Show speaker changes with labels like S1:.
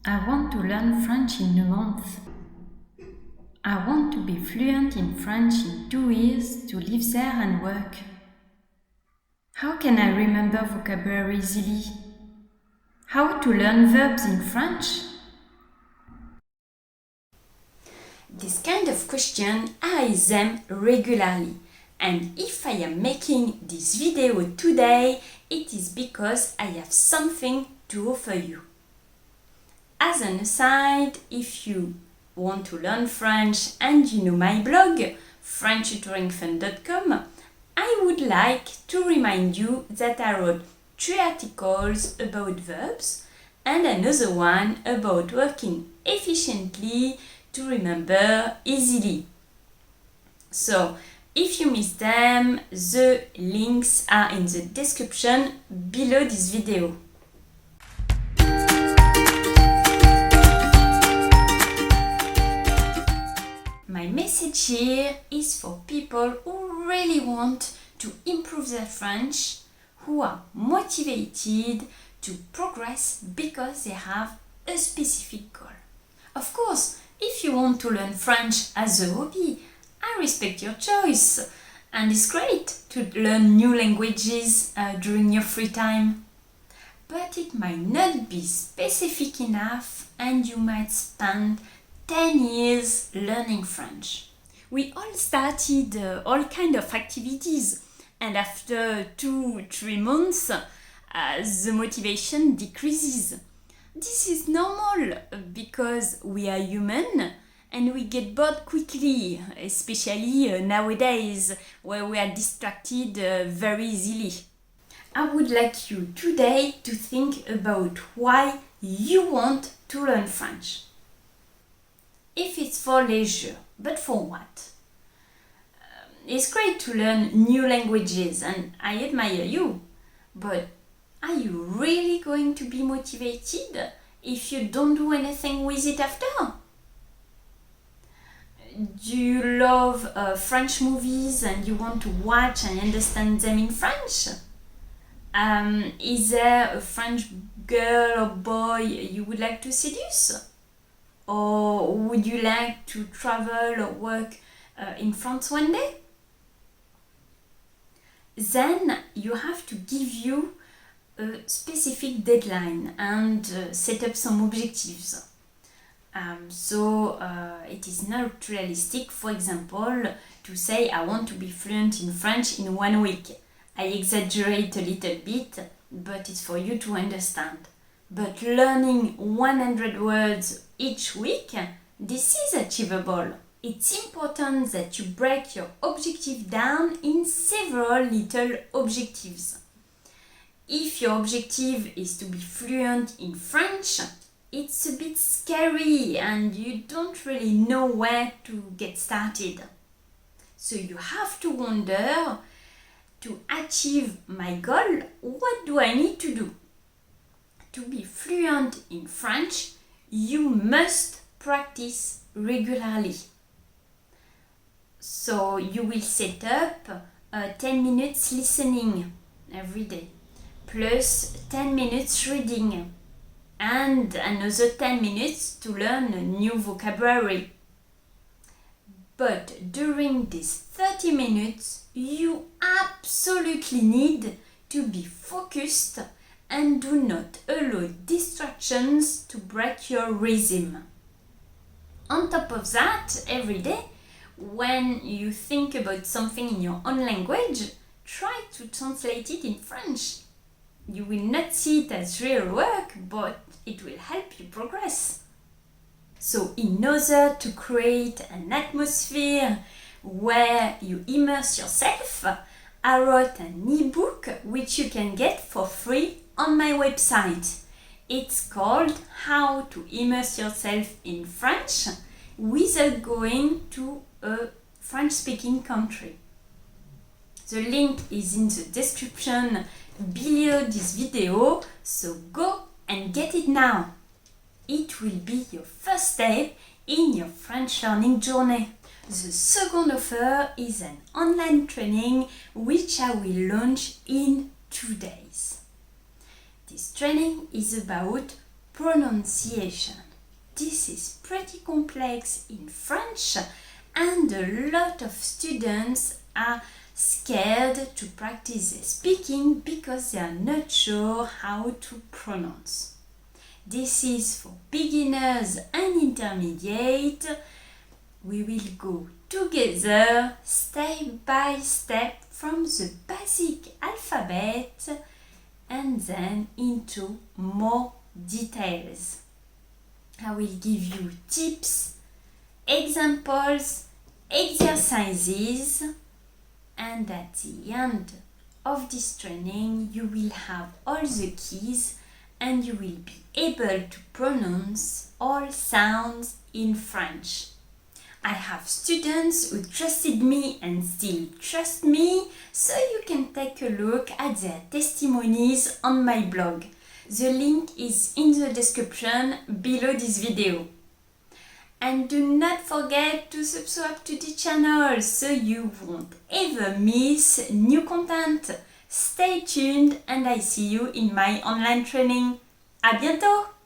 S1: I want to learn French in a month. I want to be fluent in French in 2 years to live there and work. How can I remember vocabulary easily? How to learn verbs in French?
S2: This kind of question I ask them regularly, and if I am making this video today, it is because I have something to offer you. As an aside, if you want to learn French and you know my blog, FrenchTutoringFun.com, I would like to remind you that I wrote 3 articles about verbs and another one about working efficiently to remember easily. So, if you missed them, the links are in the description below this video. My message here is for people who really want to improve their French, who are motivated to progress because they have a specific goal. Of course, if you want to learn French as a hobby, I respect your choice, and it's great to learn new languages during your free time. But it might not be specific enough, and you might spend 10 years learning French. We all started all kind of activities, and after 2-3 months, the motivation decreases. This is normal because we are human and we get bored quickly, especially nowadays where we are distracted very easily. I would like you today to think about why you want to learn French. If it's for leisure, but for what? It's great to learn new languages and I admire you, but are you really going to be motivated if you don't do anything with it after? Do you love French movies and you want to watch and understand them in French? Is there a French girl or boy you would like to seduce? Or would you like to travel or work in France one day? Then you have to give you a specific deadline and set up some objectives. It is not realistic, for example, to say I want to be fluent in French in 1 week. I exaggerate a little bit, but it's for you to understand. But learning 100 words each week, this is achievable. It's important that you break your objective down in several little objectives. If your objective is to be fluent in French, it's a bit scary and you don't really know where to get started. So you have to wonder, to achieve my goal, what do I need to do? To be fluent in French, you must practice regularly. So you will set up 10 minutes listening every day, plus 10 minutes reading, and another 10 minutes to learn a new vocabulary. But during these 30 minutes, you absolutely need to be focused and do not allow distractions to break your rhythm. On top of that, every day, when you think about something in your own language, try to translate it in French. You will not see it as real work, but it will help you progress. So in order to create an atmosphere where you immerse yourself, I wrote an ebook which you can get for free on my website. It's called How to Immerse Yourself in French without going to a French-speaking country. The link is in the description below this video, so go and get it now. It will be your first step in your French learning journey. The second offer is an online training which I will launch in 2 days. This training is about pronunciation. This is pretty complex in French, and a lot of students are scared to practice their speaking because they are not sure how to pronounce. This is for beginners and intermediate. We will go together step by step from the basic alphabet and then into more details. I will give you tips, examples, exercises, and at the end of this training you will have all the keys and you will be able to pronounce all sounds in French. I have students who trusted me and still trust me, so you can take a look at their testimonies on my blog. The link is in the description below this video. And do not forget to subscribe to the channel so you won't ever miss new content. Stay tuned and I see you in my online training. À bientôt!